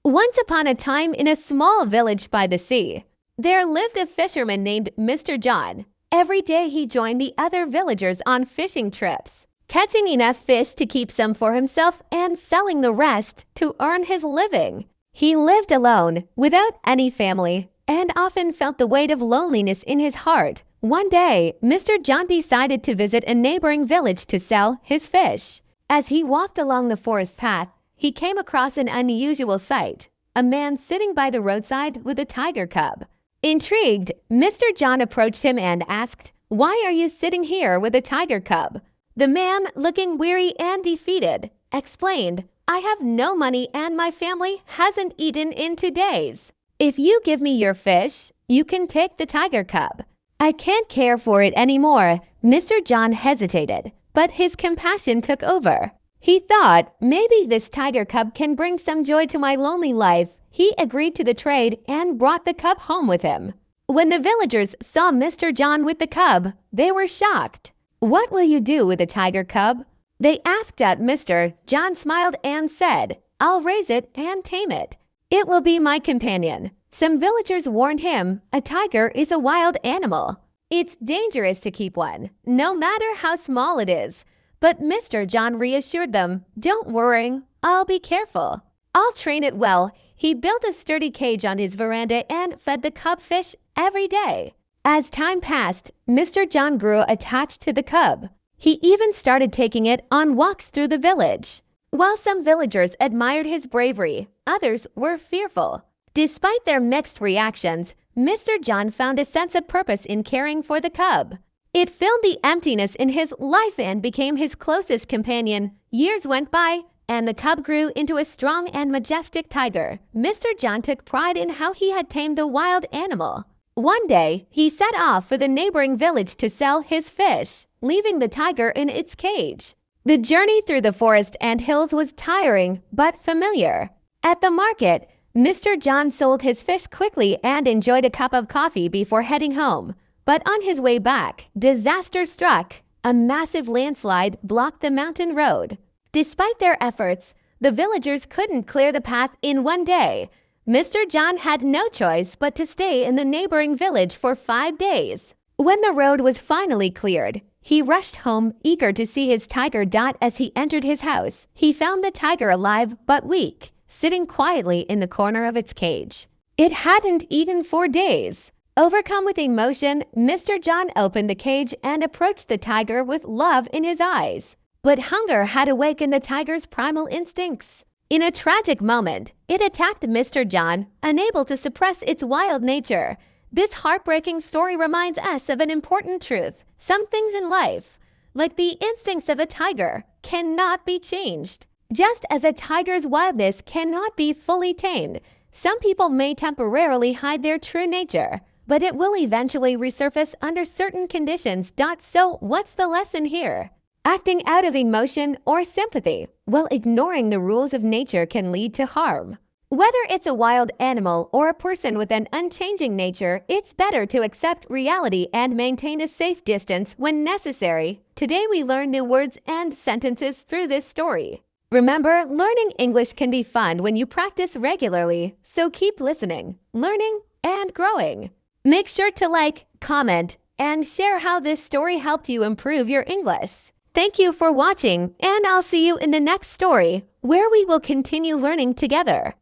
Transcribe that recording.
Once upon a time, in a small village by the sea, there lived a fisherman named Mr. John. Every day he joined the other villagers on fishing trips, catching enough fish to keep some for himself and selling the rest to earn his living. He lived alone, without any family, and often felt the weight of loneliness in his heart. One day, Mr. John decided to visit a neighboring village to sell his fish. As he walked along the forest path, he came across an unusual sight: a man sitting by the roadside with a tiger cub. Intrigued, Mr. John approached him and asked, "Why are you sitting here with a tiger cub?" The man, looking weary and defeated, explained, "I have no money and my family hasn't eaten in 2 days. If you give me your fish, you can take the tiger cub." "I can't care for it anymore." Mr. John hesitated, but his compassion took over. He thought, maybe this tiger cub can bring some joy to my lonely life. He agreed to the trade and brought the cub home with him. When the villagers saw Mr. John with the cub, they were shocked. "What will you do with a tiger cub?" they asked. Mr. John smiled and said, "I'll raise it and tame it. It will be my companion." Some villagers warned him, "A tiger is a wild animal. It's dangerous to keep one, no matter how small it is." But Mr. John reassured them, "Don't worry, I'll be careful. I'll train it well." He built a sturdy cage on his veranda and fed the cub fish every day. As time passed, Mr. John grew attached to the cub. He even started taking it on walks through the village. While some villagers admired his bravery, others were fearful. Despite their mixed reactions, Mr. John found a sense of purpose in caring for the cub. It filled the emptiness in his life and became his closest companion. Years went by, and the cub grew into a strong and majestic tiger. Mr. John took pride in how he had tamed the wild animal. One day, he set off for the neighboring village to sell his fish, leaving the tiger in its cage. The journey through the forest and hills was tiring but familiar. At the market, Mr. John sold his fish quickly and enjoyed a cup of coffee before heading home. But on his way back, disaster struck. A massive landslide blocked the mountain road. Despite their efforts, the villagers couldn't clear the path in one day. Mr. John had no choice but to stay in the neighboring village for 5 days. When the road was finally cleared, he rushed home, eager to see his tiger. As he entered his house, he found the tiger alive but weak, sitting quietly in the corner of its cage. It hadn't eaten for days. Overcome with emotion, Mr. John opened the cage and approached the tiger with love in his eyes. But hunger had awakened the tiger's primal instincts. In a tragic moment, it attacked Mr. John, unable to suppress its wild nature. This heartbreaking story reminds us of an important truth. Some things in life, like the instincts of a tiger, cannot be changed. Just as a tiger's wildness cannot be fully tamed, some people may temporarily hide their true nature, but it will eventually resurface under certain conditions. So what's the lesson here? Acting out of emotion or sympathy while ignoring the rules of nature can lead to harm. Whether it's a wild animal or a person with an unchanging nature, it's better to accept reality and maintain a safe distance when necessary. Today we learn new words and sentences through this story. Remember, learning English can be fun when you practice regularly, so keep listening, learning, and growing. Make sure to like, comment, and share how this story helped you improve your English. Thank you for watching, and I'll see you in the next story, where we will continue learning together.